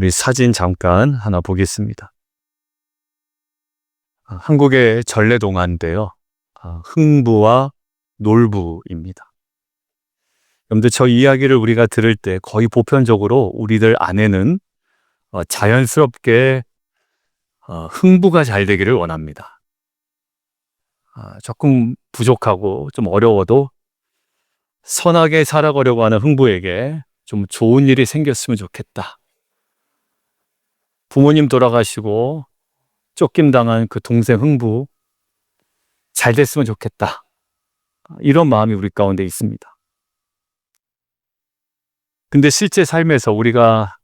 우리 사진 잠깐 하나 보겠습니다. 한국의 전래동화인데요. 흥부와 놀부입니다. 여러분들 저 이야기를 우리가 들을 때 거의 보편적으로 우리들 안에는 자연스럽게 흥부가 잘 되기를 원합니다. 조금 부족하고 좀 어려워도 선하게 살아가려고 하는 흥부에게 좀 좋은 일이 생겼으면 좋겠다. 부모님 돌아가시고 쫓김당한 그 동생 흥부 잘 됐으면 좋겠다. 이런 마음이 우리 가운데 있습니다. 근데 실제 삶에서 우리가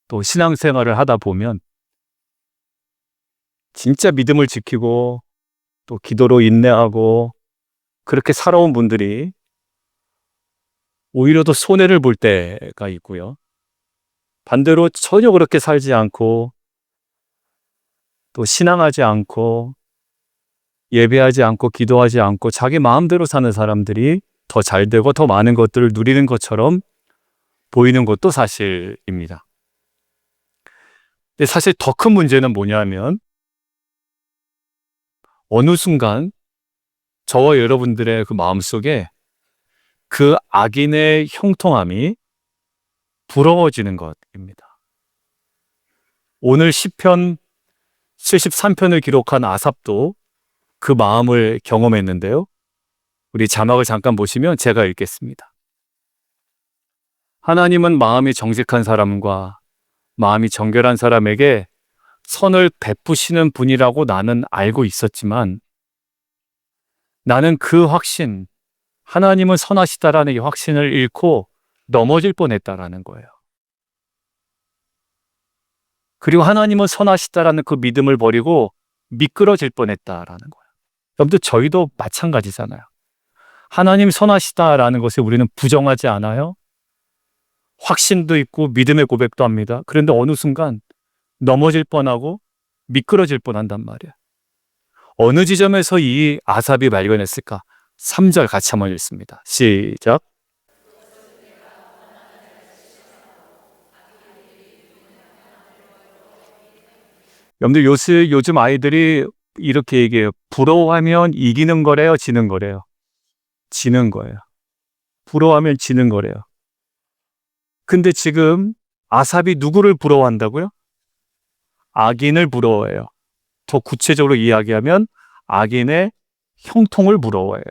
또 신앙생활을 하다 보면 진짜 믿음을 지키고 또 기도로 인내하고 그렇게 살아온 분들이 오히려 더 손해를 볼 때가 있고요. 반대로 전혀 그렇게 살지 않고 또 신앙하지 않고 예배하지 않고 기도하지 않고 자기 마음대로 사는 사람들이 더 잘되고 더 많은 것들을 누리는 것처럼 보이는 것도 사실입니다. 근데 사실 더 큰 문제는 뭐냐면 어느 순간 저와 여러분들의 그 마음속에 그 악인의 형통함이 부러워지는 것입니다. 오늘 시편 73편을 기록한 아삽도 그 마음을 경험했는데요. 우리 자막을 잠깐 보시면 제가 읽겠습니다. 하나님은 마음이 정직한 사람과 마음이 정결한 사람에게 선을 베푸시는 분이라고 나는 알고 있었지만 나는 그 확신, 하나님은 선하시다라는 이 확신을 잃고 넘어질 뻔했다라는 거예요. 그리고 하나님은 선하시다라는 그 믿음을 버리고 미끄러질 뻔했다라는 거예요. 여러분들 저희도 마찬가지잖아요. 하나님 선하시다라는 것을 우리는 부정하지 않아요. 확신도 있고 믿음의 고백도 합니다. 그런데 어느 순간 넘어질 뻔하고 미끄러질 뻔한단 말이에요. 어느 지점에서 이 아삽이 발견했을까? 3절 같이 한번 읽습니다. 시작. 여러분들 요즘 아이들이 이렇게 얘기해요. 부러워하면 이기는 거래요, 지는 거래요? 지는 거예요. 부러워하면 지는 거래요. 근데 지금 아삽이 누구를 부러워한다고요? 악인을 부러워해요. 더 구체적으로 이야기하면 악인의 형통을 부러워해요.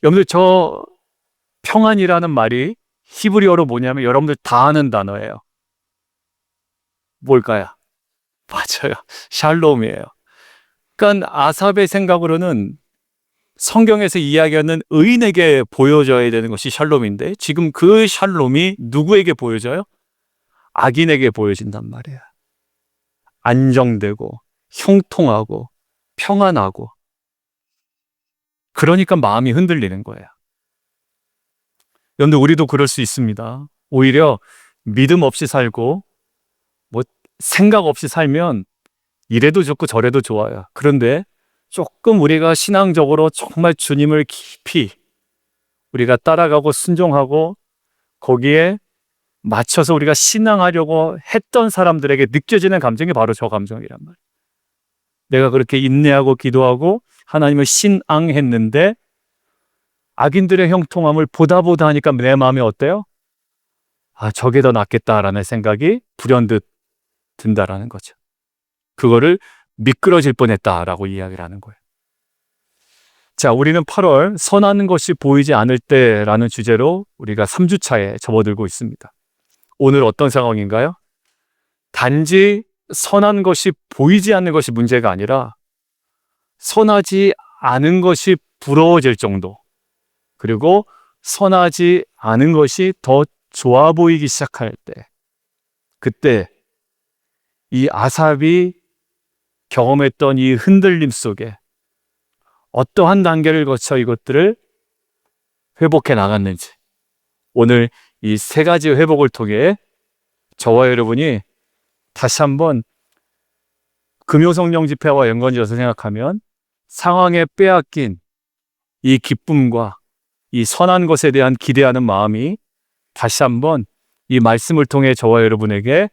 여러분들 저 평안이라는 말이 히브리어로 뭐냐면 여러분들 다 아는 단어예요. 뭘까요? 맞아요. 샬롬이에요. 그러니까 아삽의 생각으로는 성경에서 이야기하는 의인에게 보여져야 되는 것이 샬롬인데 지금 그 샬롬이 누구에게 보여져요? 악인에게 보여진단 말이에요. 안정되고 형통하고 평안하고 그러니까 마음이 흔들리는 거예요. 여러분들 우리도 그럴 수 있습니다. 오히려 믿음 없이 살고 생각 없이 살면 이래도 좋고 저래도 좋아요. 그런데 조금 우리가 신앙적으로 정말 주님을 깊이 우리가 따라가고 순종하고 거기에 맞춰서 우리가 신앙하려고 했던 사람들에게 느껴지는 감정이 바로 저 감정이란 말이에요. 내가 그렇게 인내하고 기도하고 하나님을 신앙했는데 악인들의 형통함을 보다 하니까 내 마음이 어때요? 저게 더 낫겠다라는 생각이 불현듯 든다라는 거죠. 그거를 미끄러질 뻔했다라고 이야기를 하는 거예요. 자, 우리는 8월 선한 것이 보이지 않을 때라는 주제로 우리가 3주차에 접어들고 있습니다. 오늘 어떤 상황인가요? 단지 선한 것이 보이지 않는 것이 문제가 아니라 선하지 않은 것이 부러워질 정도, 그리고 선하지 않은 것이 더 좋아 보이기 시작할 때, 그때 이 아삽이 경험했던 이 흔들림 속에 어떠한 단계를 거쳐 이것들을 회복해 나갔는지, 오늘 이 세 가지 회복을 통해 저와 여러분이 다시 한번 금요성령 집회와 연관지어서 생각하면 상황에 빼앗긴 이 기쁨과 이 선한 것에 대한 기대하는 마음이 다시 한번 이 말씀을 통해 저와 여러분에게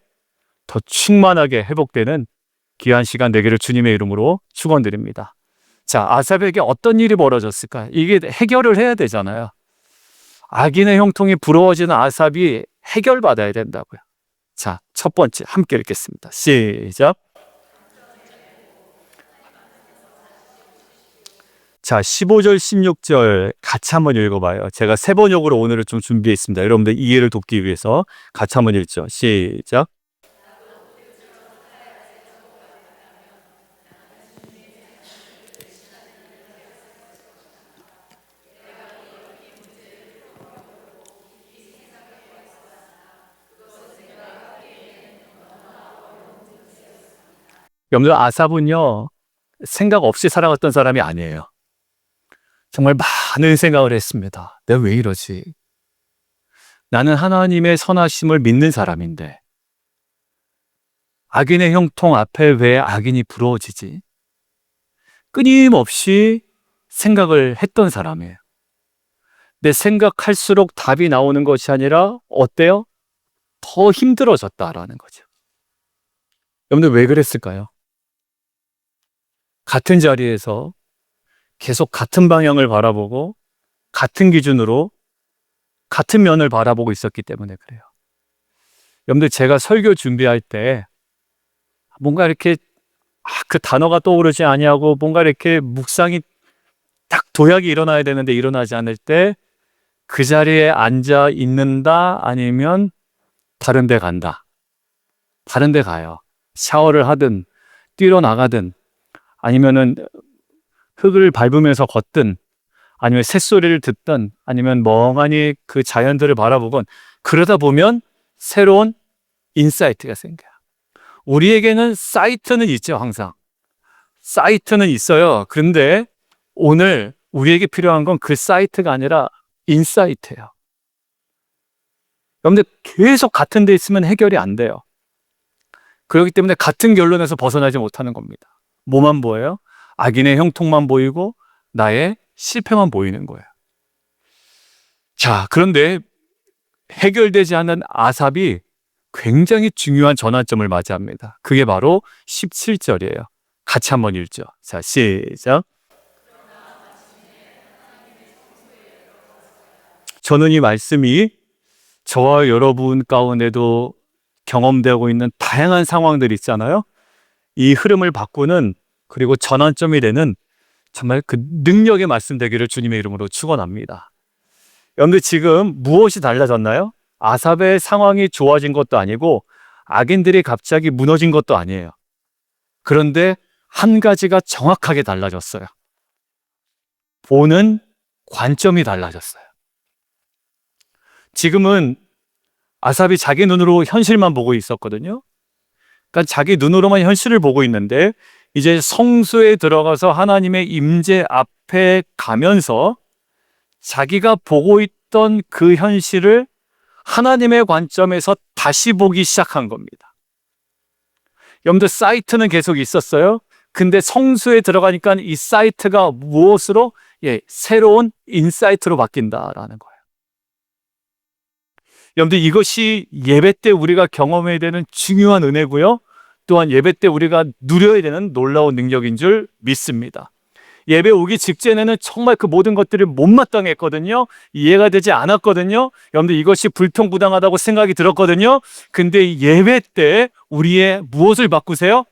더 충만하게 회복되는 귀한 시간 되기를 주님의 이름으로 축원드립니다. 자, 아삽에게 어떤 일이 벌어졌을까? 이게 해결을 해야 되잖아요. 악인의 형통이 부러워지는 아삽이 해결받아야 된다고요. 자, 첫 번째 함께 읽겠습니다. 시작. 자, 15절, 16절 같이 한번 읽어봐요. 제가 세 번역으로 오늘을 좀 준비했습니다. 여러분들 이해를 돕기 위해서 같이 한번 읽죠. 시작. 여러분들 아삽은요, 생각 없이 살아갔던 사람이 아니에요. 정말 많은 생각을 했습니다. 내가 왜 이러지? 나는 하나님의 선하심을 믿는 사람인데 악인의 형통 앞에 왜 악인이 부러워지지? 끊임없이 생각을 했던 사람이에요. 내 생각할수록 답이 나오는 것이 아니라 어때요? 더 힘들어졌다라는 거죠. 여러분들 왜 그랬을까요? 같은 자리에서 계속 같은 방향을 바라보고 같은 기준으로 같은 면을 바라보고 있었기 때문에 그래요. 여러분들 제가 설교 준비할 때 뭔가 이렇게 그 단어가 떠오르지 아니하고 뭔가 이렇게 묵상이 딱 도약이 일어나야 되는데 일어나지 않을 때 그 자리에 앉아 있는다 아니면 다른 데 간다. 다른 데 가요. 샤워를 하든 뛰러 나가든 아니면은 흙을 밟으면서 걷든 아니면 새소리를 듣든 아니면 멍하니 그 자연들을 바라보건 그러다 보면 새로운 인사이트가 생겨요. 우리에게는 사이트는 있죠. 항상 사이트는 있어요. 그런데 오늘 우리에게 필요한 건 그 사이트가 아니라 인사이트예요. 여러분들 계속 같은 데 있으면 해결이 안 돼요. 그렇기 때문에 같은 결론에서 벗어나지 못하는 겁니다. 뭐만 보여요? 악인의 형통만 보이고 나의 실패만 보이는 거예요. 자, 그런데 해결되지 않은 아삽이 굉장히 중요한 전환점을 맞이합니다. 그게 바로 17절이에요. 같이 한번 읽죠. 자, 시작. 저는 이 말씀이 저와 여러분 가운데도 경험되고 있는 다양한 상황들 있잖아요. 이 흐름을 바꾸는 그리고 전환점이 되는 정말 그 능력의 말씀 되기를 주님의 이름으로 축원합니다. 여러분들 지금 무엇이 달라졌나요? 아삽의 상황이 좋아진 것도 아니고 악인들이 갑자기 무너진 것도 아니에요. 그런데 한 가지가 정확하게 달라졌어요. 보는 관점이 달라졌어요. 지금은 아삽이 자기 눈으로 현실만 보고 있었거든요. 그러니까 자기 눈으로만 현실을 보고 있는데 이제 성소에 들어가서 하나님의 임재 앞에 가면서 자기가 보고 있던 그 현실을 하나님의 관점에서 다시 보기 시작한 겁니다. 여러분들 사이트는 계속 있었어요. 근데 성소에 들어가니까 이 사이트가 무엇으로? 새로운 인사이트로 바뀐다라는 거예요. 여러분들 이것이 예배 때 우리가 경험해야 되는 중요한 은혜고요. 또한 예배 때 우리가 누려야 되는 놀라운 능력인 줄 믿습니다. 예배 오기 직전에는 정말 그 모든 것들이 못마땅했거든요. 이해가 되지 않았거든요. 여러분들 이것이 불평부당하다고 생각이 들었거든요. 근데 예배 때 우리의 무엇을 바꾸세요?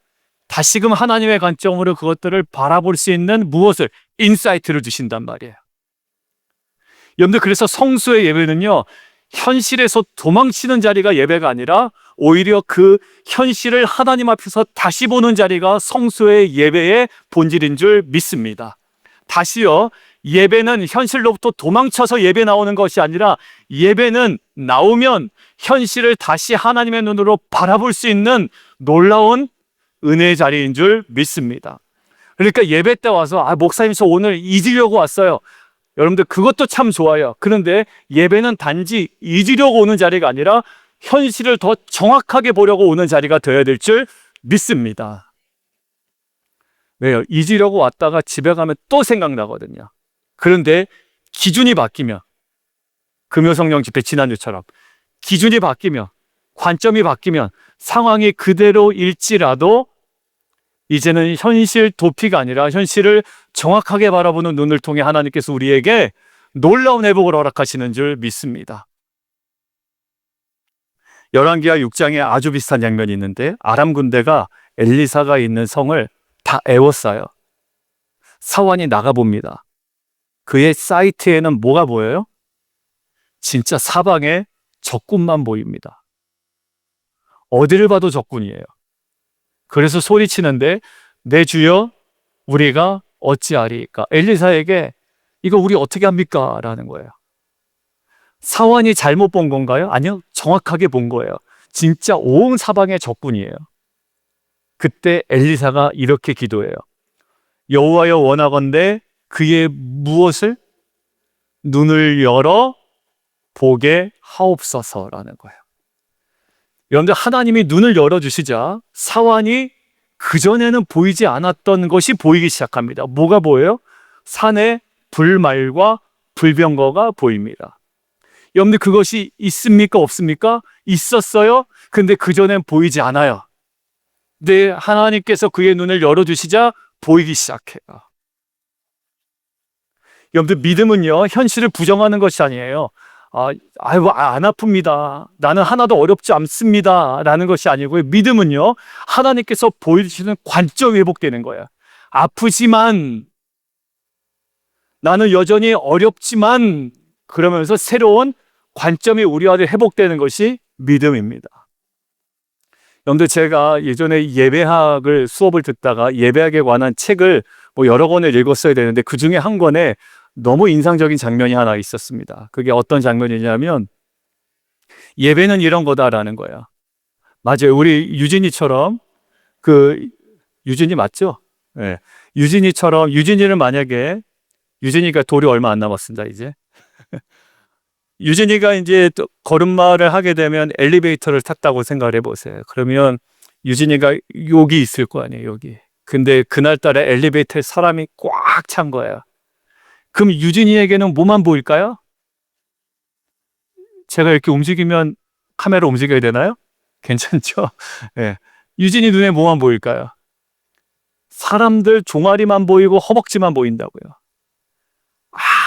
다시금 하나님의 관점으로 그것들을 바라볼 수 있는 무엇을? 인사이트를 주신단 말이에요. 여러분들 그래서 성수의 예배는요. 현실에서 도망치는 자리가 예배가 아니라 오히려 그 현실을 하나님 앞에서 다시 보는 자리가 성수의 예배의 본질인 줄 믿습니다. 다시요, 예배는 현실로부터 도망쳐서 예배 나오는 것이 아니라 예배는 나오면 현실을 다시 하나님의 눈으로 바라볼 수 있는 놀라운 은혜의 자리인 줄 믿습니다. 그러니까 예배 때 와서 목사님 저 오늘 잊으려고 왔어요. 여러분들 그것도 참 좋아요. 그런데 예배는 단지 잊으려고 오는 자리가 아니라 현실을 더 정확하게 보려고 오는 자리가 되어야 될 줄 믿습니다. 왜요? 잊으려고 왔다가 집에 가면 또 생각나거든요. 그런데 기준이 바뀌면 금요성령 집회 지난주처럼 기준이 바뀌면, 관점이 바뀌면, 상황이 그대로일지라도 이제는 현실 도피가 아니라 현실을 정확하게 바라보는 눈을 통해 하나님께서 우리에게 놀라운 회복을 허락하시는 줄 믿습니다. 열왕기하 6장에 아주 비슷한 장면이 있는데 아람 군대가 엘리사가 있는 성을 다 에워싸요. 사환이 나가봅니다. 그의 사이트에는 뭐가 보여요? 진짜 사방에 적군만 보입니다. 어디를 봐도 적군이에요. 그래서 소리치는데 내 주여 우리가 어찌하리까? 엘리사에게 이거 우리 어떻게 합니까? 라는 거예요. 사환이 잘못 본 건가요? 아니요, 정확하게 본 거예요. 진짜 온 사방에 적군이에요. 그때 엘리사가 이렇게 기도해요. 여호와여 원하건대 그의 무엇을? 눈을 열어 보게 하옵소서라는 거예요. 여러분들, 하나님이 눈을 열어주시자 사환이 그전에는 보이지 않았던 것이 보이기 시작합니다. 뭐가 보여요? 산에 불말과 불병거가 보입니다. 여러분들, 그것이 있습니까? 없습니까? 있었어요. 근데 그전엔 보이지 않아요. 근데 하나님께서 그의 눈을 열어주시자 보이기 시작해요. 여러분들, 믿음은요, 현실을 부정하는 것이 아니에요. 안 아픕니다. 나는 하나도 어렵지 않습니다. 라는 것이 아니고요. 믿음은요, 하나님께서 보여주시는 관점이 회복되는 거예요. 아프지만, 나는 여전히 어렵지만, 그러면서 새로운 관점이 우리 안에 회복되는 것이 믿음입니다. 여러분들, 제가 예전에 예배학을 수업을 듣다가 예배학에 관한 책을 여러 권을 읽었어야 되는데 그 중에 한 권에 너무 인상적인 장면이 하나 있었습니다. 그게 어떤 장면이냐면 예배는 이런 거다라는 거예요. 맞아요. 우리 유진이처럼, 유진이 맞죠? 네. 유진이를 만약에, 유진이가 돌이 얼마 안 남았습니다, 이제. 유진이가 이제 또 걸음마를 하게 되면 엘리베이터를 탔다고 생각을 해보세요. 그러면 유진이가 여기 있을 거 아니에요, 여기. 근데 그날따라 엘리베이터에 사람이 꽉 찬 거예요. 그럼 유진이에게는 뭐만 보일까요? 제가 이렇게 움직이면 카메라 움직여야 되나요? 괜찮죠? 네. 유진이 눈에 뭐만 보일까요? 사람들 종아리만 보이고 허벅지만 보인다고요.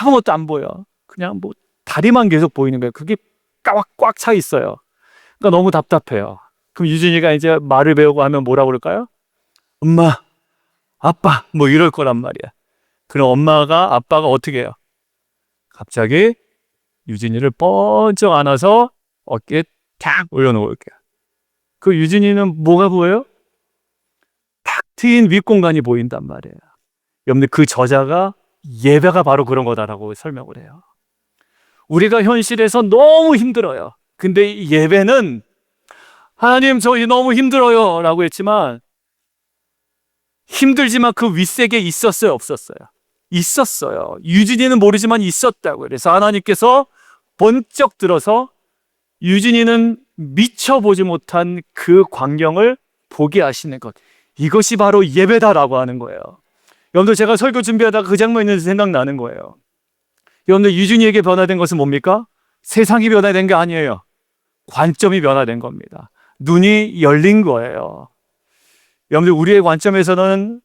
아무것도 안 보여. 그냥 다리만 계속 보이는 거예요. 그게 꽉 차 있어요. 그러니까 너무 답답해요. 그럼 유진이가 이제 말을 배우고 하면 뭐라고 그럴까요? 엄마, 아빠, 이럴 거란 말이야. 그럼 아빠가 어떻게 해요? 갑자기 유진이를 번쩍 안아서 어깨에 탁 올려놓을게요. 그 유진이는 뭐가 보여요? 탁 트인 윗공간이 보인단 말이에요. 여러분들, 그 저자가 예배가 바로 그런 거다라고 설명을 해요. 우리가 현실에서 너무 힘들어요. 근데 예배는 하나님, 저희 너무 힘들어요 라고 했지만 힘들지만 그 윗세계에 있었어요, 없었어요? 있었어요. 유진이는 모르지만 있었다고요. 그래서 하나님께서 번쩍 들어서 유진이는 미처 보지 못한 그 광경을 보게 하시는 것, 이것이 바로 예배다라고 하는 거예요. 여러분들, 제가 설교 준비하다가 그 장면이 생각나는 거예요. 여러분들, 유진이에게 변화된 것은 뭡니까? 세상이 변화된 게 아니에요. 관점이 변화된 겁니다. 눈이 열린 거예요. 여러분들, 우리의 관점에서는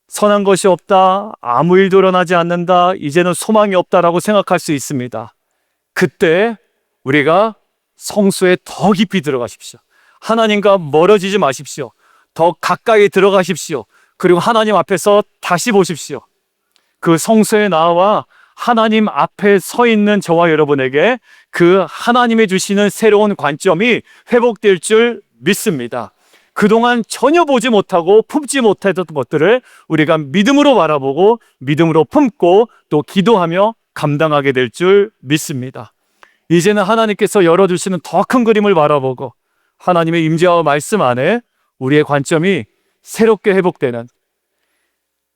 선한 것이 없다, 아무 일도 일어나지 않는다, 이제는 소망이 없다라고 생각할 수 있습니다. 그때 우리가 성수에 더 깊이 들어가십시오. 하나님과 멀어지지 마십시오. 더 가까이 들어가십시오. 그리고 하나님 앞에서 다시 보십시오. 그 성수에 나와 하나님 앞에 서 있는 저와 여러분에게 그 하나님이 주시는 새로운 관점이 회복될 줄 믿습니다. 그동안 전혀 보지 못하고 품지 못했던 것들을 우리가 믿음으로 바라보고 믿음으로 품고 또 기도하며 감당하게 될 줄 믿습니다. 이제는 하나님께서 열어주시는 더 큰 그림을 바라보고 하나님의 임재와 말씀 안에 우리의 관점이 새롭게 회복되는,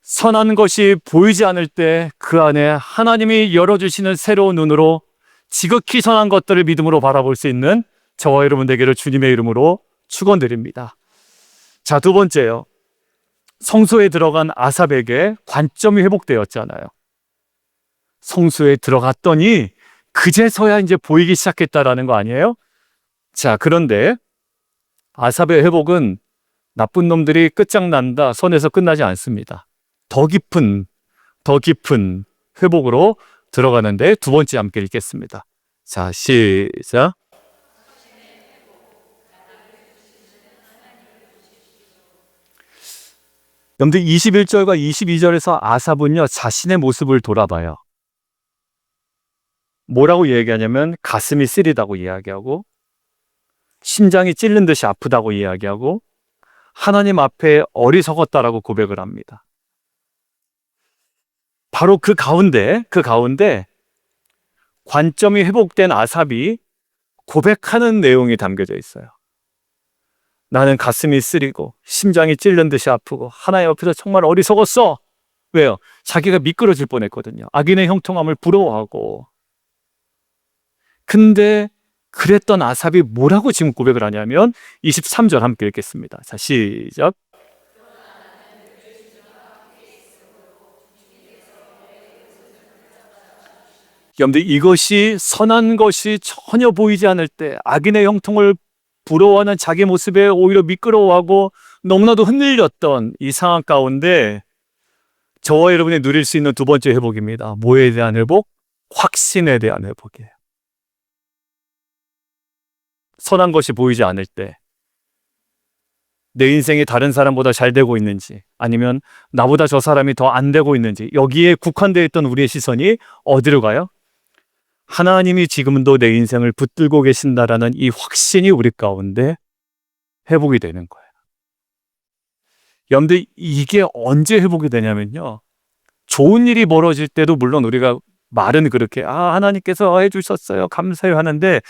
선한 것이 보이지 않을 때 그 안에 하나님이 열어주시는 새로운 눈으로 지극히 선한 것들을 믿음으로 바라볼 수 있는 저와 여러분 되기를 주님의 이름으로 축원드립니다. 자, 두 번째요. 성소에 들어간 아삽에게 관점이 회복되었잖아요. 성소에 들어갔더니 그제서야 이제 보이기 시작했다라는 거 아니에요? 자, 그런데 아삽의 회복은 나쁜 놈들이 끝장난다 선에서 끝나지 않습니다. 더 깊은 회복으로 들어가는데 두 번째 함께 읽겠습니다. 자, 시작. 여러분들 21절과 22절에서 아삽은요, 자신의 모습을 돌아봐요. 뭐라고 얘기하냐면 가슴이 쓰리다고 이야기하고 심장이 찔린 듯이 아프다고 이야기하고 하나님 앞에 어리석었다라고 고백을 합니다. 바로 그 가운데 관점이 회복된 아삽이 고백하는 내용이 담겨져 있어요. 나는 가슴이 쓰리고 심장이 찔린 듯이 아프고 하나님 앞에서 정말 어리석었어. 왜요? 자기가 미끄러질 뻔했거든요. 악인의 형통함을 부러워하고. 근데 그랬던 아삽이 뭐라고 지금 고백을 하냐면 23절 함께 읽겠습니다. 자, 시작. 여러분들 이것이 선한 것이 전혀 보이지 않을 때 악인의 형통을 부러워하는 자기 모습에 오히려 미끄러워하고 너무나도 흔들렸던 이 상황 가운데 저와 여러분이 누릴 수 있는 두 번째 회복입니다. 뭐에 대한 회복? 확신에 대한 회복이에요. 선한 것이 보이지 않을 때 내 인생이 다른 사람보다 잘 되고 있는지 아니면 나보다 저 사람이 더 안 되고 있는지 여기에 국한되어 있던 우리의 시선이 어디로 가요? 하나님이 지금도 내 인생을 붙들고 계신다라는 이 확신이 우리 가운데 회복이 되는 거예요. 여러분들 이게 언제 회복이 되냐면요. 좋은 일이 벌어질 때도 물론 우리가 말은 그렇게 하나님께서 해주셨어요 감사해요 하는데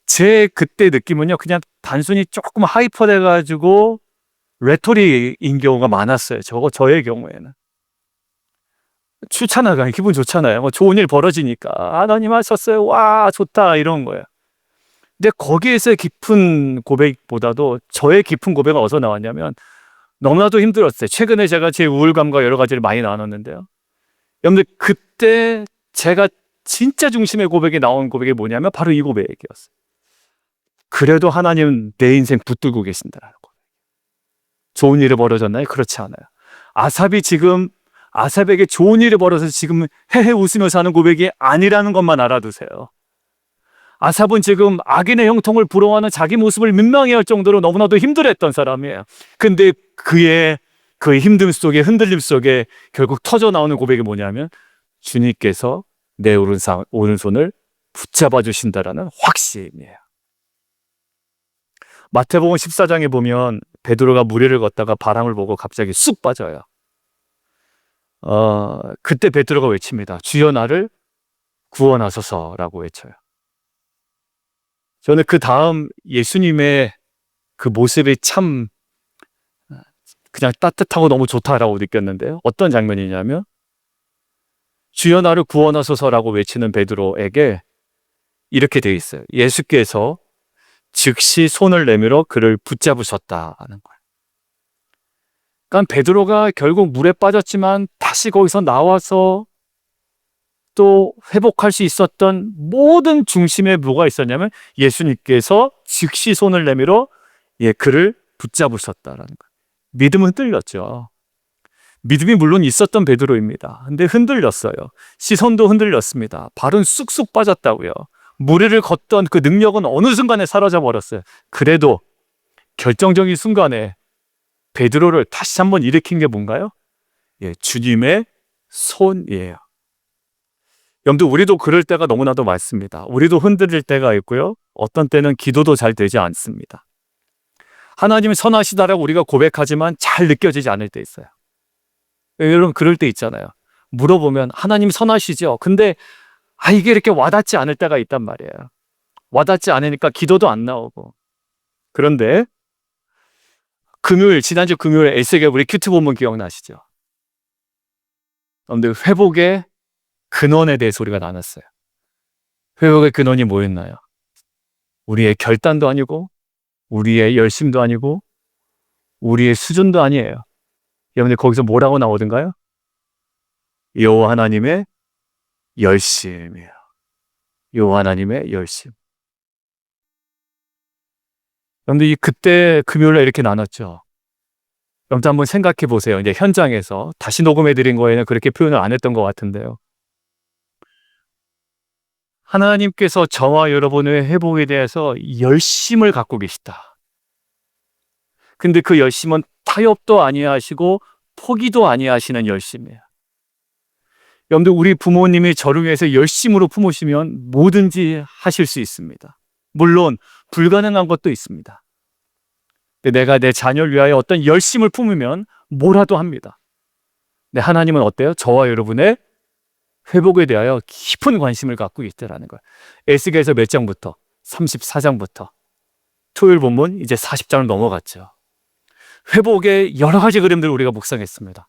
제 그때 느낌은요 그냥 단순히 조금 하이퍼돼 가지고 레토릭인 경우가 많았어요. 저의 경우에는 추천하가 기분 좋잖아요. 뭐 좋은 일 벌어지니까 하나님 하셨어요 와 좋다 이런 거예요. 근데 거기에서의 깊은 고백보다도 저의 깊은 고백은 어디서 나왔냐면 너무나도 힘들었어요. 최근에 제가 제 우울감과 여러 가지를 많이 나눴는데요. 여러분들 그때 제가 진짜 중심의 고백이 나온 고백이 뭐냐면 바로 이 고백이었어요. 그래도 하나님 내 인생 붙들고 계신다라는 거예요. 좋은 일이 벌어졌나요? 그렇지 않아요. 아삽에게 좋은 일이 벌어져서 지금 헤헤 웃으면서 하는 고백이 아니라는 것만 알아두세요. 아삽은 지금 악인의 형통을 부러워하는 자기 모습을 민망해할 정도로 너무나도 힘들었던 사람이에요. 근데 그의 그 힘듦 속에 흔들림 속에 결국 터져 나오는 고백이 뭐냐면 주님께서 내 오른손을 붙잡아 주신다라는 확신이에요. 마태복음 14장에 보면 베드로가 무리를 걷다가 바람을 보고 갑자기 쑥 빠져요. 그때 베드로가 외칩니다. 주여 나를 구원하소서라고 외쳐요. 저는 그 다음 예수님의 그 모습이 참 그냥 따뜻하고 너무 좋다라고 느꼈는데요. 어떤 장면이냐면 주여 나를 구원하소서라고 외치는 베드로에게 이렇게 되어 있어요. 예수께서 즉시 손을 내밀어 그를 붙잡으셨다는 거예요. 그러니까 베드로가 결국 물에 빠졌지만 다시 거기서 나와서 또 회복할 수 있었던 모든 중심에 뭐가 있었냐면 예수님께서 즉시 손을 내밀어 그를 붙잡으셨다라는 거예요. 믿음은 흔들렸죠. 믿음이 물론 있었던 베드로입니다. 근데 흔들렸어요. 시선도 흔들렸습니다. 발은 쑥쑥 빠졌다고요. 무리를 걷던 그 능력은 어느 순간에 사라져 버렸어요. 그래도 결정적인 순간에 베드로를 다시 한번 일으킨 게 뭔가요? 주님의 손이에요. 여러분들 우리도 그럴 때가 너무나도 많습니다. 우리도 흔들릴 때가 있고요. 어떤 때는 기도도 잘 되지 않습니다. 하나님이 선하시다라고 우리가 고백하지만 잘 느껴지지 않을 때 있어요. 여러분 그럴 때 있잖아요. 물어보면 하나님 선하시죠? 근데 이게 이렇게 와닿지 않을 때가 있단 말이에요. 와닿지 않으니까 기도도 안 나오고. 그런데 지난주 금요일 에스겔 우리 큐티 본문 기억나시죠? 여러분들 회복의 근원에 대해서 우리가 나눴어요. 회복의 근원이 뭐였나요? 우리의 결단도 아니고 우리의 열심도 아니고 우리의 수준도 아니에요. 여러분들 거기서 뭐라고 나오던가요? 여호와 하나님의 열심이에요. 여호와 하나님의 열심. 여러분들 그때 금요일에 이렇게 나눴죠. 여러분들 한번 생각해 보세요. 이제 현장에서 다시 녹음해 드린 거에는 그렇게 표현을 안 했던 것 같은데요. 하나님께서 저와 여러분의 회복에 대해서 열심을 갖고 계시다. 근데 그 열심은 타협도 아니하시고 포기도 아니하시는 열심이에요. 여러분들 우리 부모님이 저를 위해서 열심으로 품으시면 뭐든지 하실 수 있습니다. 물론 불가능한 것도 있습니다. 근데 내가 내 자녀를 위하여 어떤 열심을 품으면 뭐라도 합니다. 근데 하나님은 어때요? 저와 여러분의 회복에 대하여 깊은 관심을 갖고 있다라는 거예요. 에스겔서 몇 장부터? 34장부터. 토요일 본문 이제 40장을 넘어갔죠. 회복의 여러 가지 그림들을 우리가 묵상했습니다.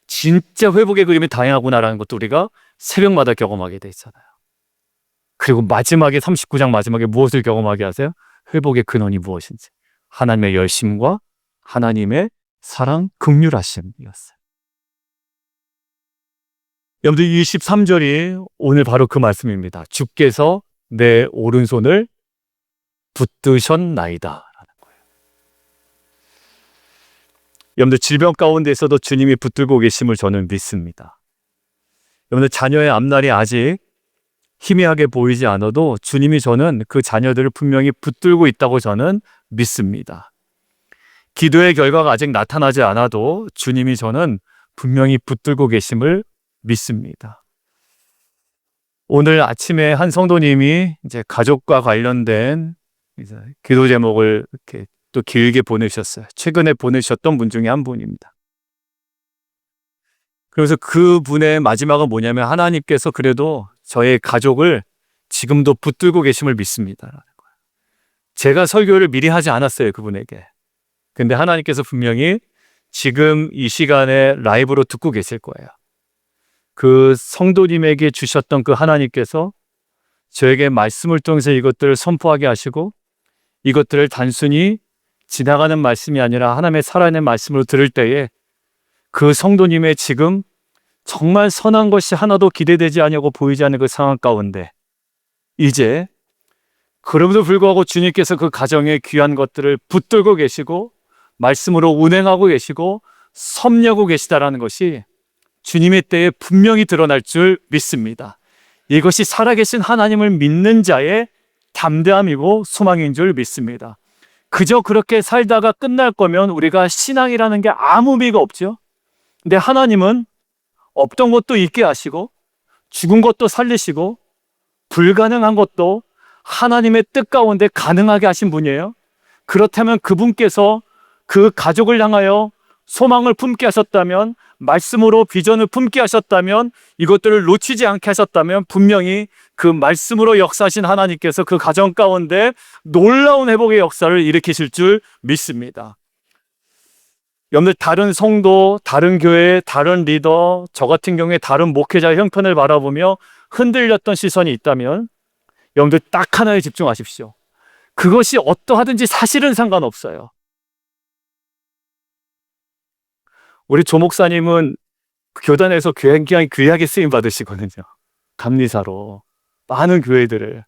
진짜 회복의 그림이 다양하구나라는 것도 우리가 새벽마다 경험하게 돼 있잖아요. 그리고 마지막에 39장 마지막에 무엇을 경험하게 하세요? 회복의 근원이 무엇인지. 하나님의 열심과 하나님의 사랑, 긍휼하심이었어요. 여러분들 23절이 오늘 바로 그 말씀입니다. 주께서 내 오른손을 붙드셨나이다. 여러분들 질병 가운데서도 주님이 붙들고 계심을 저는 믿습니다. 여러분들 자녀의 앞날이 아직 희미하게 보이지 않아도 주님이 저는 그 자녀들을 분명히 붙들고 있다고 저는 믿습니다. 기도의 결과가 아직 나타나지 않아도 주님이 저는 분명히 붙들고 계심을 믿습니다. 오늘 아침에 한 성도님이 이제 가족과 관련된 이제 기도 제목을 이렇게 또 길게 보내셨어요. 최근에 보내셨던 분 중에 한 분입니다. 그래서 그 분의 마지막은 뭐냐면 하나님께서 그래도 저의 가족을 지금도 붙들고 계심을 믿습니다. 제가 설교를 미리 하지 않았어요, 그분에게. 근데 하나님께서 분명히 지금 이 시간에 라이브로 듣고 계실 거예요. 그 성도님에게 주셨던 그 하나님께서 저에게 말씀을 통해서 이것들을 선포하게 하시고 이것들을 단순히 지나가는 말씀이 아니라 하나님의 살아있는 말씀으로 들을 때에 그 성도님의 지금 정말 선한 것이 하나도 기대되지 않냐고 보이지 않는 그 상황 가운데 이제 그럼에도 불구하고 주님께서 그 가정의 귀한 것들을 붙들고 계시고 말씀으로 운행하고 계시고 섭려하고 계시다라는 것이 주님의 때에 분명히 드러날 줄 믿습니다. 이것이 살아계신 하나님을 믿는 자의 담대함이고 소망인 줄 믿습니다. 그저 그렇게 살다가 끝날 거면 우리가 신앙이라는 게 아무 의미가 없죠. 근데 하나님은 없던 것도 있게 하시고 죽은 것도 살리시고 불가능한 것도 하나님의 뜻 가운데 가능하게 하신 분이에요. 그렇다면 그분께서 그 가족을 향하여 소망을 품게 하셨다면, 말씀으로 비전을 품게 하셨다면, 이것들을 놓치지 않게 하셨다면 분명히 그 말씀으로 역사하신 하나님께서 그 가정 가운데 놀라운 회복의 역사를 일으키실 줄 믿습니다. 여러분들 다른 성도, 다른 교회, 다른 리더, 저 같은 경우에 다른 목회자의 형편을 바라보며 흔들렸던 시선이 있다면 여러분들 딱 하나에 집중하십시오. 그것이 어떠하든지 사실은 상관없어요. 우리 조 목사님은 교단에서 굉장히 귀하게 쓰임 받으시거든요. 감리사로 많은 교회들을.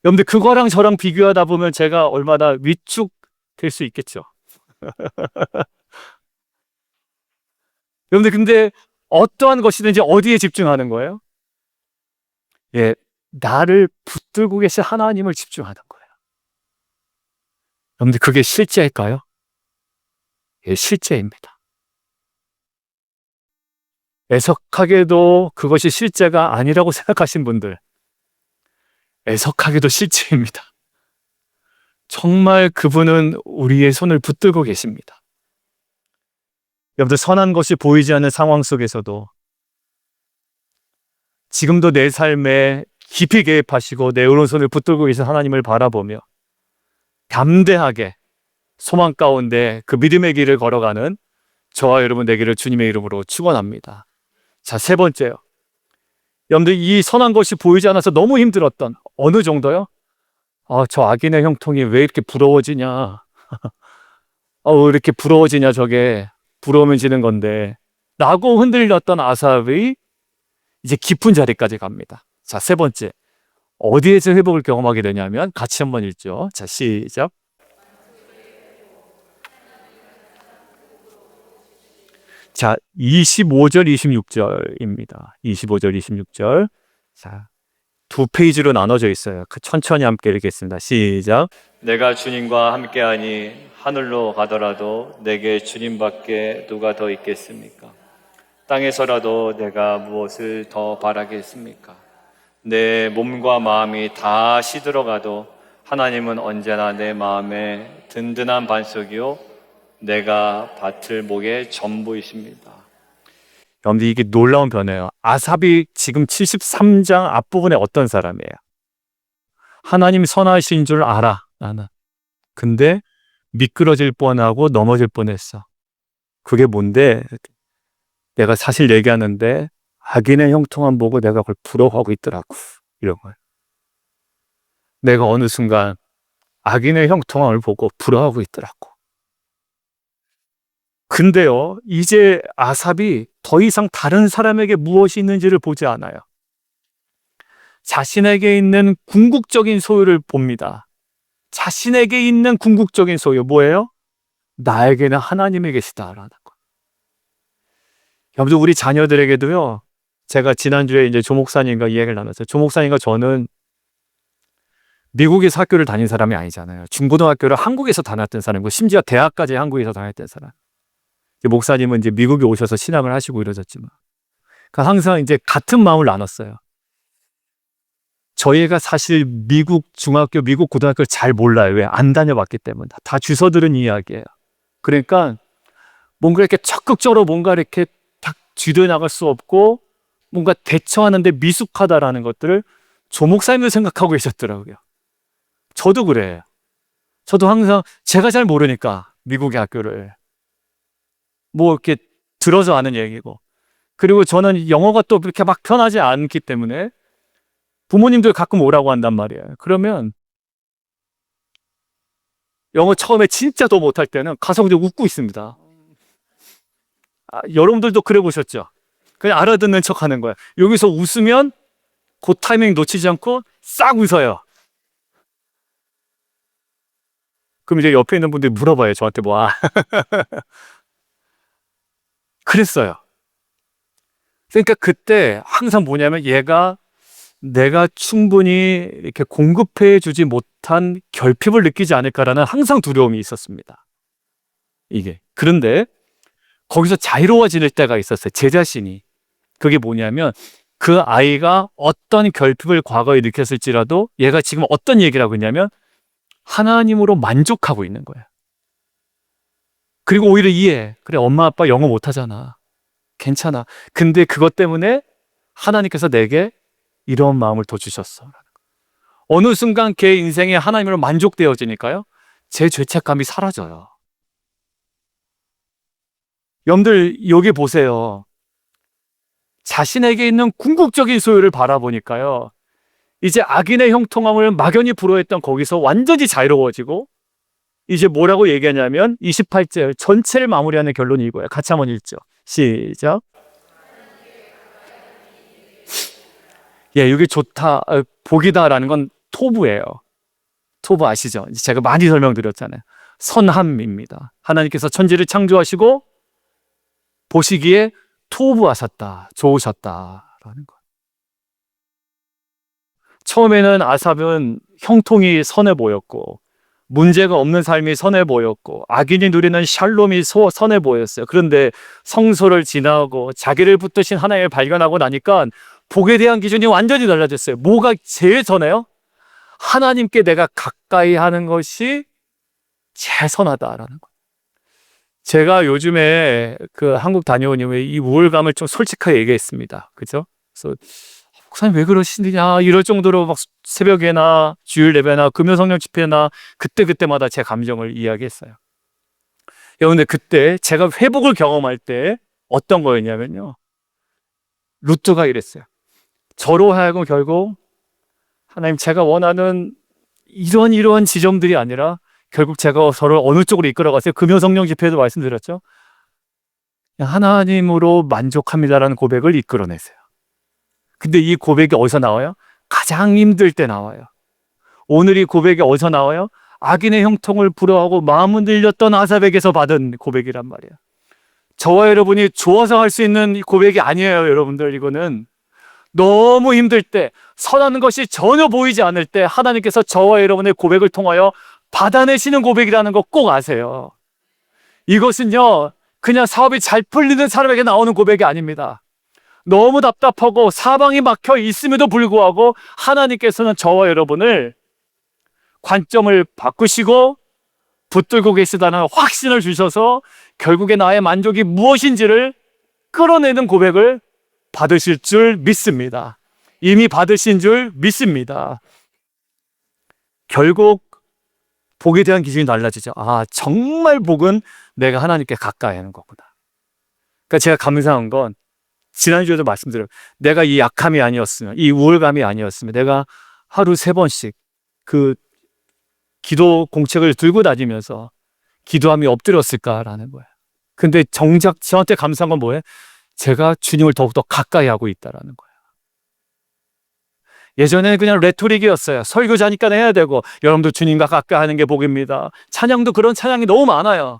여러분들 그거랑 저랑 비교하다 보면 제가 얼마나 위축될 수 있겠죠. 여러분들 근데 어떠한 것이든지 어디에 집중하는 거예요? 예, 나를 붙들고 계신 하나님을 집중하는 거예요. 여러분들 그게 실제일까요? 예, 실제입니다. 애석하게도 그것이 실제가 아니라고 생각하신 분들, 애석하게도 실제입니다. 정말 그분은 우리의 손을 붙들고 계십니다. 여러분들 선한 것이 보이지 않는 상황 속에서도 지금도 내 삶에 깊이 개입하시고 내 오른손을 붙들고 계신 하나님을 바라보며 담대하게 소망 가운데 그 믿음의 길을 걸어가는 저와 여러분 되기를 주님의 이름으로 축원합니다. 자, 세 번째요. 여러분들 이 선한 것이 보이지 않아서 너무 힘들었던 어느 정도요? 저 악인의 형통이 왜 이렇게 부러워지냐? 왜 이렇게 부러워지냐 저게. 부러우면 지는 건데. 라고 흔들렸던 아삽이 이제 깊은 자리까지 갑니다. 자, 세 번째. 어디에서 회복을 경험하게 되냐면 같이 한번 읽죠. 자, 시작. 자, 25절, 26절입니다. 25절, 26절. 자, 두 페이지로 나눠져 있어요. 천천히 함께 읽겠습니다. 시작. 내가 주님과 함께하니 하늘로 가더라도 내게 주님밖에 누가 더 있겠습니까? 땅에서라도 내가 무엇을 더 바라겠습니까? 내 몸과 마음이 다 시들어가도 하나님은 언제나 내 마음의 든든한 반석이요 내가 밭을 목의 전부이십니다. 여러분들, 이게 놀라운 변화예요. 아삽이 지금 73장 앞부분에 어떤 사람이에요? 하나님 선하신 줄 알아, 나는. 근데 미끄러질 뻔하고 넘어질 뻔했어. 그게 뭔데? 내가 사실 얘기하는데 악인의 형통함 보고 내가 그걸 부러워하고 있더라고. 이런 거예요. 내가 어느 순간 악인의 형통함을 보고 부러워하고 있더라고. 근데요, 이제 아삽이 더 이상 다른 사람에게 무엇이 있는지를 보지 않아요. 자신에게 있는 궁극적인 소유를 봅니다. 자신에게 있는 궁극적인 소유 뭐예요? 나에게는 하나님이 계시다라는 거. 여러분들, 우리 자녀들에게도요, 제가 지난주에 이제 조 목사님과 이야기를 나눴어요. 조 목사님과 저는 미국에서 학교를 다닌 사람이 아니잖아요. 중고등학교를 한국에서 다녔던 사람이고, 심지어 대학까지 한국에서 다녔던 사람. 목사님은 이제 미국에 오셔서 신앙을 하시고 이러셨지만, 그러니까 항상 이제 같은 마음을 나눴어요. 저희가 사실 미국 중학교, 미국 고등학교를 잘 몰라요. 왜? 안 다녀봤기 때문에. 다 주워 들은 이야기예요. 그러니까 뭔가 이렇게 적극적으로 뭔가 이렇게 딱 쥐려 나갈 수 없고, 뭔가 대처하는데 미숙하다라는 것들을 조 목사님도 생각하고 계셨더라고요. 저도 그래요. 저도 항상 제가 잘 모르니까 미국의 학교를 뭐 이렇게 들어서 아는 얘기고, 그리고 저는 영어가 또 그렇게 막 편하지 않기 때문에 부모님들 가끔 오라고 한단 말이에요. 그러면 영어 처음에 진짜 더 못할 때는 가서 그냥 웃고 있습니다. 여러분들도 그래 보셨죠? 그냥 알아듣는 척 하는 거야. 여기서 웃으면 그 타이밍 놓치지 않고 싹 웃어요. 그럼 이제 옆에 있는 분들이 물어봐요. 저한테 뭐. 그랬어요. 그러니까 그때 항상 뭐냐면 얘가 내가 충분히 이렇게 공급해 주지 못한 결핍을 느끼지 않을까라는 항상 두려움이 있었습니다. 이게. 그런데 거기서 자유로워질 때가 있었어요. 제 자신이. 그게 뭐냐면 그 아이가 어떤 결핍을 과거에 느꼈을지라도 얘가 지금 어떤 얘기를 하고 있냐면 하나님으로 만족하고 있는 거예요. 그리고 오히려 이해해. 그래, 엄마 아빠 영어 못하잖아. 괜찮아. 근데 그것 때문에 하나님께서 내게 이런 마음을 더 주셨어. 어느 순간 걔 인생에 하나님으로 만족되어지니까요, 제 죄책감이 사라져요. 여러분들, 여기 보세요. 자신에게 있는 궁극적인 소유를 바라보니까요, 이제 악인의 형통함을 막연히 부러워했던 거기서 완전히 자유로워지고, 이제 뭐라고 얘기하냐면 28절 전체를 마무리하는 결론이 이거예요. 같이 한번 읽죠. 시작. 예, 여기 좋다, 복이다라는 건 토부예요. 토부 아시죠? 제가 많이 설명드렸잖아요. 선함입니다. 하나님께서 천지를 창조하시고 보시기에 토부하셨다, 좋으셨다라는 거. 처음에는 아삽은 형통이 선해 보였고 문제가 없는 삶이 선해 보였고 악인이 누리는 샬롬이 선해 보였어요. 그런데 성소를 지나고 자기를 붙드신 하나님을 발견하고 나니까 복에 대한 기준이 완전히 달라졌어요. 뭐가 제일 선해요? 하나님께 내가 가까이 하는 것이 제일 선하다라는 거예요. 제가 요즘에 그 한국 다녀온 이후에 이 우울감을 좀 솔직하게 얘기했습니다. 그죠? 그래서 목사님 왜 그러시느냐 이럴 정도로 막 새벽에나 주일 예배나 금요성령 집회나 그때마다 제 감정을 이야기했어요. 그런데 그때 제가 회복을 경험할 때 어떤 거였냐면요, 루트가 이랬어요. 저로 하여금 결국 하나님, 제가 원하는 이런 지점들이 아니라 결국 제가 저를 어느 쪽으로 이끌어갔어요. 금요성령 집회에도 말씀드렸죠. 하나님으로 만족합니다라는 고백을 이끌어내세요. 근데 이 고백이 어디서 나와요? 가장 힘들 때 나와요. 오늘 이 고백이 어디서 나와요? 악인의 형통을 부러워하고 마음 흔들렸던 아삽에게서 받은 고백이란 말이에요. 저와 여러분이 좋아서 할 수 있는 고백이 아니에요, 여러분들. 이거는 너무 힘들 때, 선한 것이 전혀 보이지 않을 때 하나님께서 저와 여러분의 고백을 통하여 받아내시는 고백이라는 거 꼭 아세요. 이것은요, 그냥 사업이 잘 풀리는 사람에게 나오는 고백이 아닙니다. 너무 답답하고 사방이 막혀 있음에도 불구하고 하나님께서는 저와 여러분을 관점을 바꾸시고 붙들고 계시다는 확신을 주셔서 결국에 나의 만족이 무엇인지를 끌어내는 고백을 받으실 줄 믿습니다. 이미 받으신 줄 믿습니다. 결국 복에 대한 기준이 달라지죠. 아, 정말 복은 내가 하나님께 가까이 하는 거구나. 그러니까 제가 감사한 건 지난주에도 말씀드려요. 내가 이 약함이 아니었으면, 이 우울감이 아니었으면 내가 하루 3번씩 그 기도 공책을 들고 다니면서 기도함이 엎드렸을까라는 거예요. 근데 정작 저한테 감사한 건 뭐예요? 제가 주님을 더욱더 가까이 하고 있다라는 거예요. 예전에는 그냥 레토릭이었어요. 설교자니까 해야 되고, 여러분도 주님과 가까이 하는 게 복입니다. 찬양도 그런 찬양이 너무 많아요.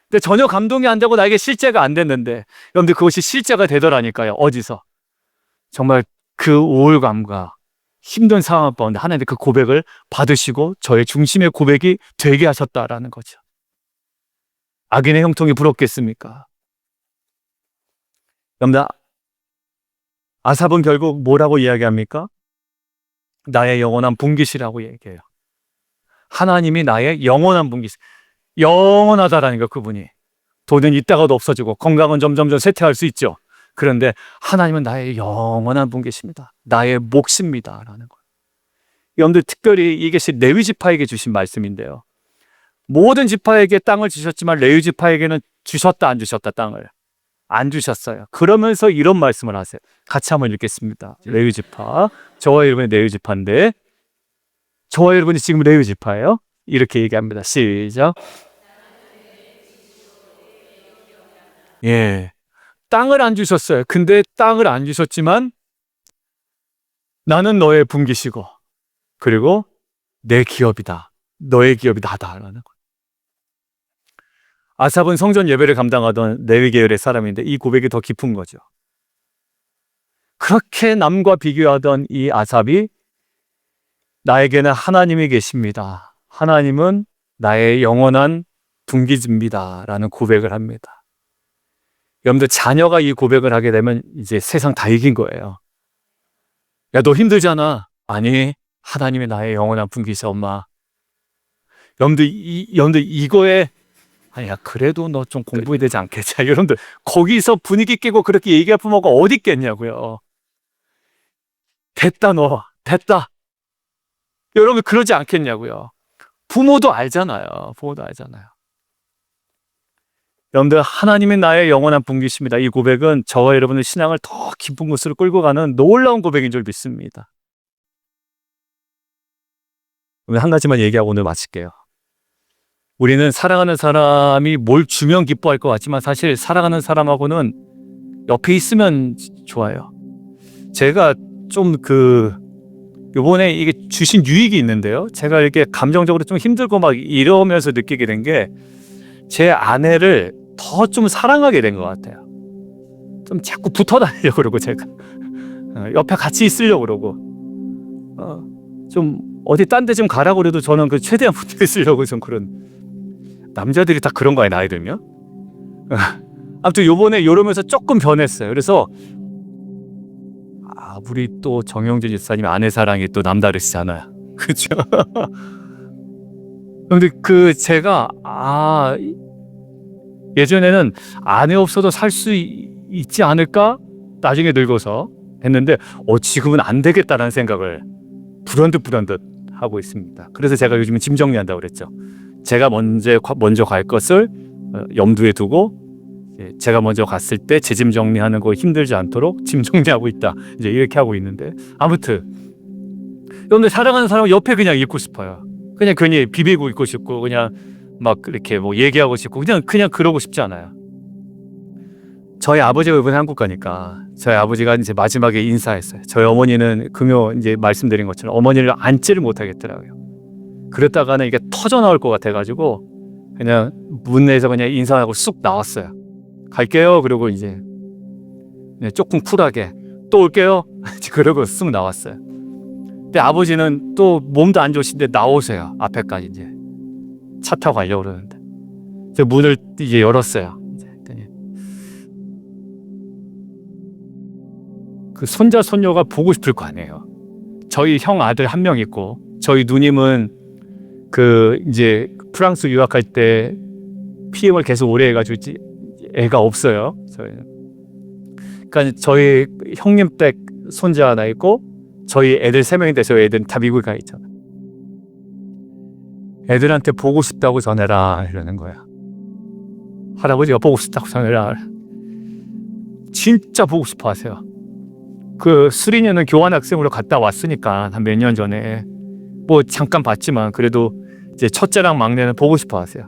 근데 전혀 감동이 안 되고 나에게 실제가 안 됐는데, 여러분들 그것이 실제가 되더라니까요. 어디서? 정말 그 우울감과 힘든 상황 가운데 하나님의 그 고백을 받으시고 저의 중심의 고백이 되게 하셨다라는 거죠. 악인의 형통이 부럽겠습니까? 여러분들, 아삽은 결국 뭐라고 이야기합니까? 나의 영원한 분깃이라고 얘기해요. 하나님이 나의 영원한 분깃, 영원하다라는 거. 그분이 돈은 있다가도 없어지고 건강은 점점점 쇠퇴할 수 있죠. 그런데 하나님은 나의 영원한 분깃입니다. 나의 몫입니다 라는 거예요. 여러분들, 특별히 이게 레위 지파에게 주신 말씀인데요, 모든 지파에게 땅을 주셨지만 레위 지파에게는 주셨다 안 주셨다? 땅을 안 주셨어요. 그러면서 이런 말씀을 하세요. 같이 한번 읽겠습니다. 레위 지파, 저와 여러분이 레위 지파인데, 저와 여러분이 지금 레위 지파예요. 이렇게 얘기합니다. 시작. 예, 땅을 안 주셨어요. 근데 땅을 안 주셨지만 나는 너의 분깃이고, 그리고 내 기업이다. 너의 기업이 나다라는 거예요. 아삽은 성전 예배를 감당하던 레위 계열의 사람인데 이 고백이 더 깊은 거죠. 그렇게 남과 비교하던 이 아삽이 나에게는 하나님이 계십니다. 하나님은 나의 영원한 분깃입니다 라는 고백을 합니다. 여러분들, 자녀가 이 고백을 하게 되면 이제 세상 다 이긴 거예요. 야, 너 힘들잖아. 아니, 하나님이 나의 영원한 분깃이야, 엄마. 여러분들, 이거에 아니야, 그래도 너 좀 공부해야 되지 않겠냐. 여러분들, 거기서 분위기 깨고 그렇게 얘기할 부모가 어디 있겠냐고요. 됐다, 너. 됐다. 여러분, 그러지 않겠냐고요. 부모도 알잖아요. 부모도 알잖아요. 여러분들, 하나님이 나의 영원한 분깃입니다. 이 고백은 저와 여러분의 신앙을 더 깊은 곳으로 끌고 가는 놀라운 고백인 줄 믿습니다. 오늘 한 가지만 얘기하고 오늘 마칠게요. 우리는 사랑하는 사람이 뭘 주면 기뻐할 것 같지만 사실 사랑하는 사람하고는 옆에 있으면 좋아요. 제가 좀 요번에 이게 주신 유익이 있는데요, 제가 이렇게 감정적으로 좀 힘들고 막 이러면서 느끼게 된 게, 제 아내를 더 좀 사랑하게 된 것 같아요. 좀 자꾸 붙어 다니려고 그러고, 제가 옆에 같이 있으려고 그러고, 좀 어디 딴 데 좀 가라고 그래도 저는 최대한 붙어 있으려고 좀 그런, 남자들이 다 그런 거야, 나이 들면. 아무튼 요번에 이러면서 조금 변했어요. 그래서 우리 또 정영진 집사님 아내 사랑이 또 남다르시잖아요. 그렇죠? 근데 제가 예전에는 아내 없어도 살 수 있지 않을까? 나중에 늙어서 했는데 지금은 안 되겠다라는 생각을 불현듯 하고 있습니다. 그래서 제가 요즘은 짐 정리한다고 그랬죠. 제가 먼저 갈 것을 염두에 두고, 제가 먼저 갔을 때 제 짐 정리하는 거 힘들지 않도록 짐 정리하고 있다. 이제 이렇게 하고 있는데, 아무튼 여러분들, 사랑하는 사람 옆에 그냥 있고 싶어요. 그냥 괜히 비비고 있고 싶고, 그냥 막 이렇게 뭐 얘기하고 싶고, 그냥 그러고 싶지 않아요. 저희 아버지가 이번에 한국 가니까 저희 아버지가 이제 마지막에 인사했어요. 저희 어머니는 금요 이제 말씀드린 것처럼 어머니를 앉지를 못하겠더라고요. 그랬다가는 이게 터져 나올 것 같아가지고 그냥 문에서 그냥 인사하고 쑥 나왔어요. 갈게요. 그러고 이제 조금 쿨하게 또 올게요. 그러고 쓱 나왔어요. 근데 아버지는 또 몸도 안 좋으신데 나오세요. 앞에까지 이제 차 타고 가려고 그러는데 제가 문을 이제 열었어요. 그 손자 손녀가 보고 싶을 거 아니에요. 저희 형 아들 한 명 있고 저희 누님은 그 이제 프랑스 유학할 때 PM을 계속 오래 해가지고 애가 없어요. 그러니까 저희 형님 댁 손자 하나 있고 저희 애들 3명인데 저희 애들은 다 미국에 가 있잖아. 애들한테 보고 싶다고 전해라 이러는 거야. 할아버지가 보고 싶다고 전해라. 진짜 보고 싶어 하세요. 그 수리녀는 교환학생으로 갔다 왔으니까 한 몇 년 전에 뭐 잠깐 봤지만 그래도 이제 첫째랑 막내는 보고 싶어 하세요.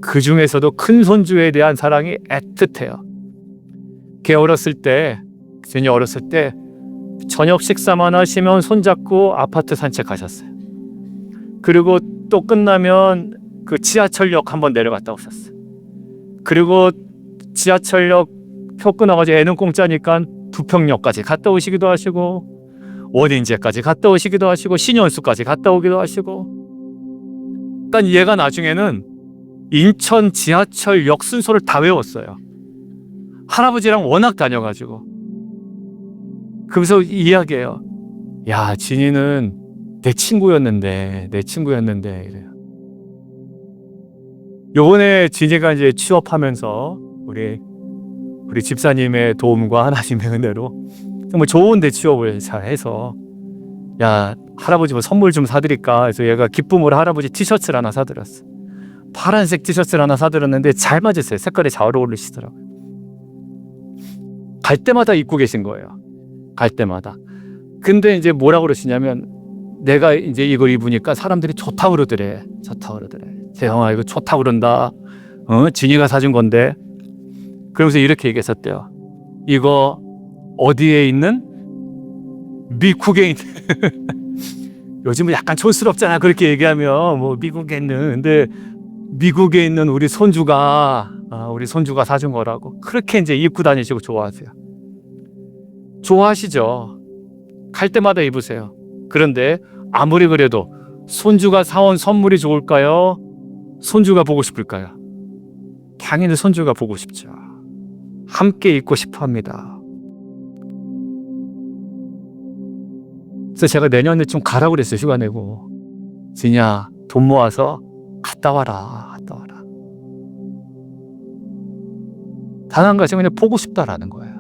그 중에서도 큰 손주에 대한 사랑이 애틋해요. 걔 어렸을 때, 제니 어렸을 때 저녁 식사만 하시면 손잡고 아파트 산책하셨어요. 그리고 또 끝나면 그 지하철역 한번 내려갔다 오셨어요. 그리고 지하철역 표 끊어가지고 애는 공짜니까 부평역까지 갔다 오시기도 하시고 원인제까지 갔다 오시기도 하시고 신현수까지 갔다 오기도 하시고. 그러니까 얘가 나중에는 인천 지하철역 순서를 다 외웠어요. 할아버지랑 워낙 다녀가지고. 그래서 이야기해요. 야, 진이는 내 친구였는데 이래요. 요번에 진이가 이제 취업하면서 우리 집사님의 도움과 하나님의 은혜로 정말 좋은 데 취업을 잘 해서 야, 할아버지 뭐 선물 좀 사드릴까 해서 얘가 기쁨으로 할아버지 티셔츠를 하나 사드렸어. 파란색 티셔츠를 하나 사드렸는데 잘 맞으세요. 색깔이 잘 어울리시더라고요. 갈 때마다 입고 계신 거예요. 갈 때마다. 근데 이제 뭐라고 그러시냐면 내가 이제 이걸 입으니까 사람들이 좋다고 그러더래. 재형아 이거 좋다고 그런다. 진이가 사준 건데. 그러면서 이렇게 얘기했었대요. 이거 어디에 있는? 미국에 있는. 요즘은 약간 촌스럽잖아. 그렇게 얘기하면 뭐 미국에 있는. 근데 미국에 있는 우리 손주가 사준 거라고. 그렇게 이제 입고 다니시고 좋아하세요. 좋아하시죠. 갈 때마다 입으세요. 그런데 아무리 그래도 손주가 사온 선물이 좋을까요? 손주가 보고 싶을까요? 당연히 손주가 보고 싶죠. 함께 입고 싶어 합니다. 그래서 제가 내년에 좀 가라고 그랬어요. 휴가 내고. 진이야, 돈 모아서 갔다 와라. 단 한 가지 그냥 보고 싶다라는 거예요.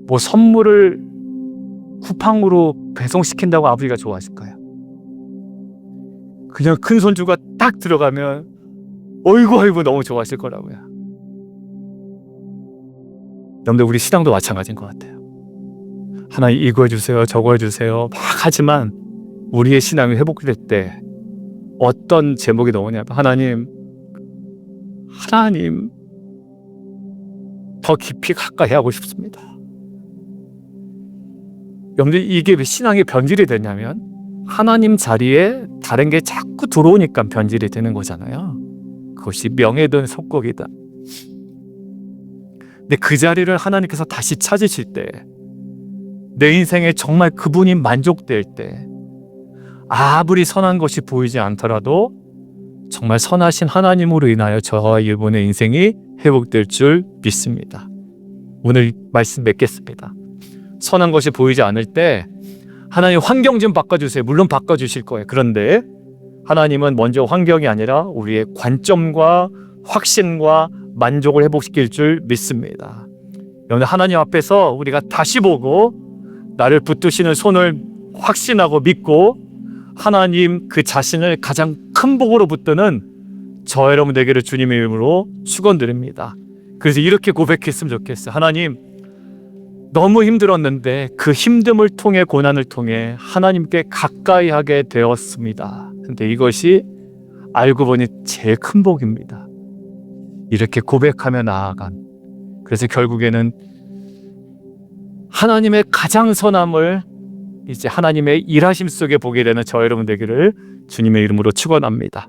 뭐 선물을 쿠팡으로 배송시킨다고 아버지가 좋아하실까요? 그냥 큰 손주가 딱 들어가면 어이구 너무 좋아하실 거라고요. 여러분들 우리 신앙도 마찬가지인 것 같아요. 하나님 이거 해주세요 저거 해주세요 막 하지만 우리의 신앙이 회복될 때 어떤 제목이 나오냐면 하나님 더 깊이 가까이 하고 싶습니다. 여러분들 이게 왜 신앙의 변질이 되냐면 하나님 자리에 다른 게 자꾸 들어오니까 변질이 되는 거잖아요. 그것이 명예든 속국이다. 근데 그 자리를 하나님께서 다시 찾으실 때 내 인생에 정말 그분이 만족될 때 아무리 선한 것이 보이지 않더라도 정말 선하신 하나님으로 인하여 저와 이분의 인생이 회복될 줄 믿습니다. 오늘 말씀 맺겠습니다. 선한 것이 보이지 않을 때 하나님 환경 좀 바꿔주세요. 물론 바꿔주실 거예요. 그런데 하나님은 먼저 환경이 아니라 우리의 관점과 확신과 만족을 회복시킬 줄 믿습니다. 여러분 하나님 앞에서 우리가 다시 보고 나를 붙드시는 손을 확신하고 믿고 하나님 그 자신을 가장 큰 복으로 붙드는 저 여러분에게를 주님의 이름으로 축원드립니다. 그래서 이렇게 고백했으면 좋겠어요. 하나님 너무 힘들었는데 그 힘듦을 통해 고난을 통해 하나님께 가까이 하게 되었습니다. 근데 이것이 알고 보니 제일 큰 복입니다. 이렇게 고백하며 나아간 그래서 결국에는 하나님의 가장 선함을 이제 하나님의 일하심 속에 보게 되는 저 여러분 되기를 주님의 이름으로 축원합니다.